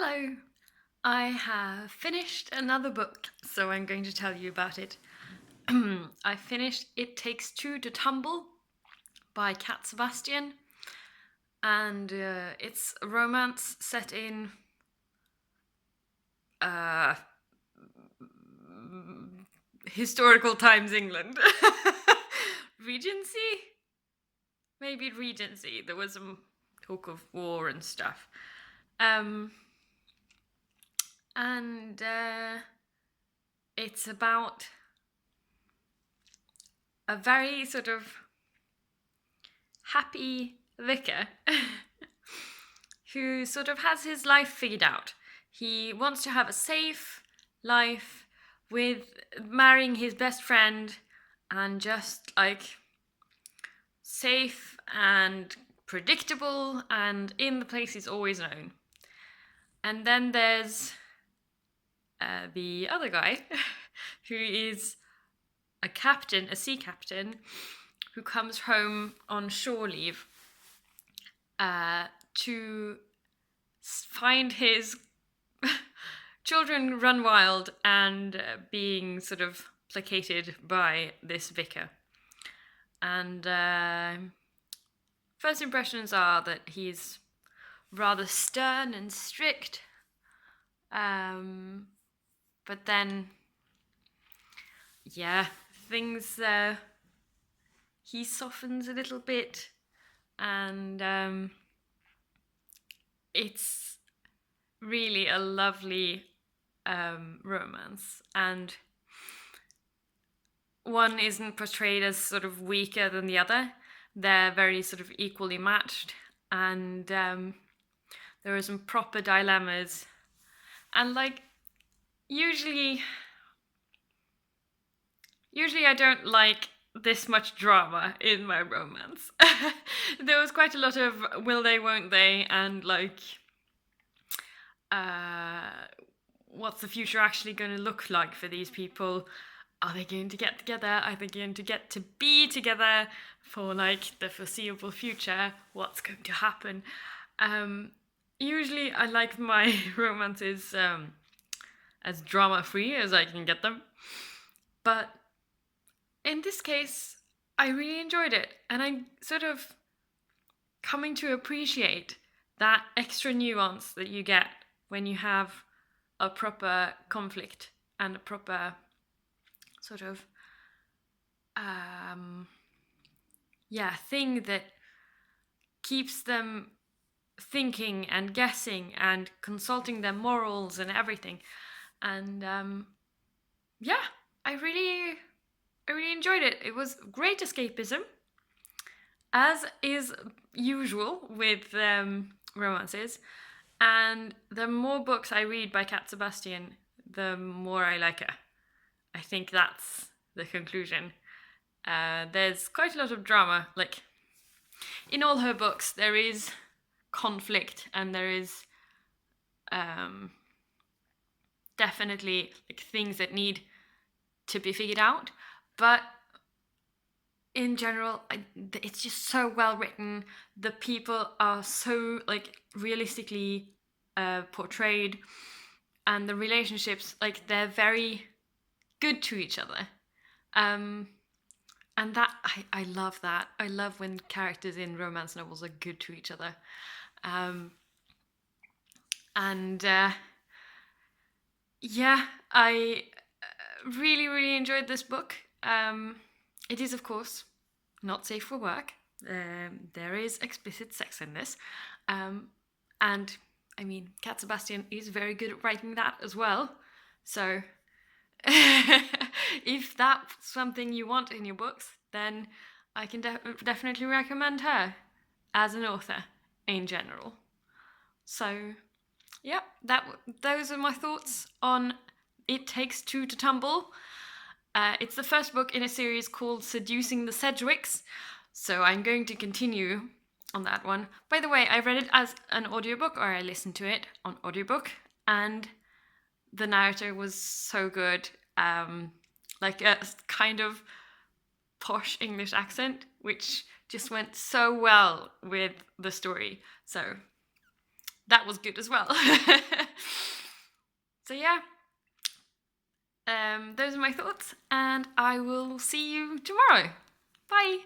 Hello! I have finished another book, so I'm going to tell you about it. I finished It Takes Two to Tumble by Cat Sebastian, and it's a romance set in historical times England. Regency? Maybe Regency. There was some talk of war and stuff. And it's about a very sort of happy vicar who sort of has his life figured out. He wants to have a safe life with marrying his best friend and just like safe and predictable and in the place he's always known. And then there's the other guy who is a captain, a sea captain, who comes home on shore leave to find his children run wild and being sort of placated by this vicar. And first impressions are that he's rather stern and strict, but then, yeah, things, he softens a little bit, and it's really a lovely romance, and one isn't portrayed as sort of weaker than the other. They're very sort of equally matched, and there are some proper dilemmas, and like usually I don't like this much drama in my romance. There was quite a lot of will they, won't they, and like what's the future actually going to look like for these people? Are they going to get together? Are they going to get to be together for like the foreseeable future? What's going to happen? Usually I like my romances as drama-free as I can get them. But in this case, I really enjoyed it. And I'm sort of coming to appreciate that extra nuance that you get when you have a proper conflict and a proper sort of thing that keeps them thinking and guessing and consulting their morals and everything. And I really enjoyed it. It was great escapism, as is usual with romances. And the more books I read by Cat Sebastian, the more I like her. I think that's the conclusion. There's quite a lot of drama. Like, in all her books, there is conflict and there is definitely like things that need to be figured out. But in general, it's just so well written. The people are so like realistically portrayed, and the relationships, like, they're very good to each other. And that I love that. I love when characters in romance novels are good to each other. I really enjoyed this book. It is, of course, not safe for work. There is explicit sex in this. And, I mean, Cat Sebastian is very good at writing that as well. So, if that's something you want in your books, then I can definitely recommend her as an author in general. So, yeah, those are my thoughts on It Takes Two to Tumble. It's the first book in a series called Seducing the Sedgwicks, so I'm going to continue on that one. By the way, I read it as an audiobook, or I listened to it on audiobook, and the narrator was so good, like a kind of posh English accent, which just went so well with the story. So that was good as well. So yeah, those are my thoughts, and I will see you tomorrow. Bye!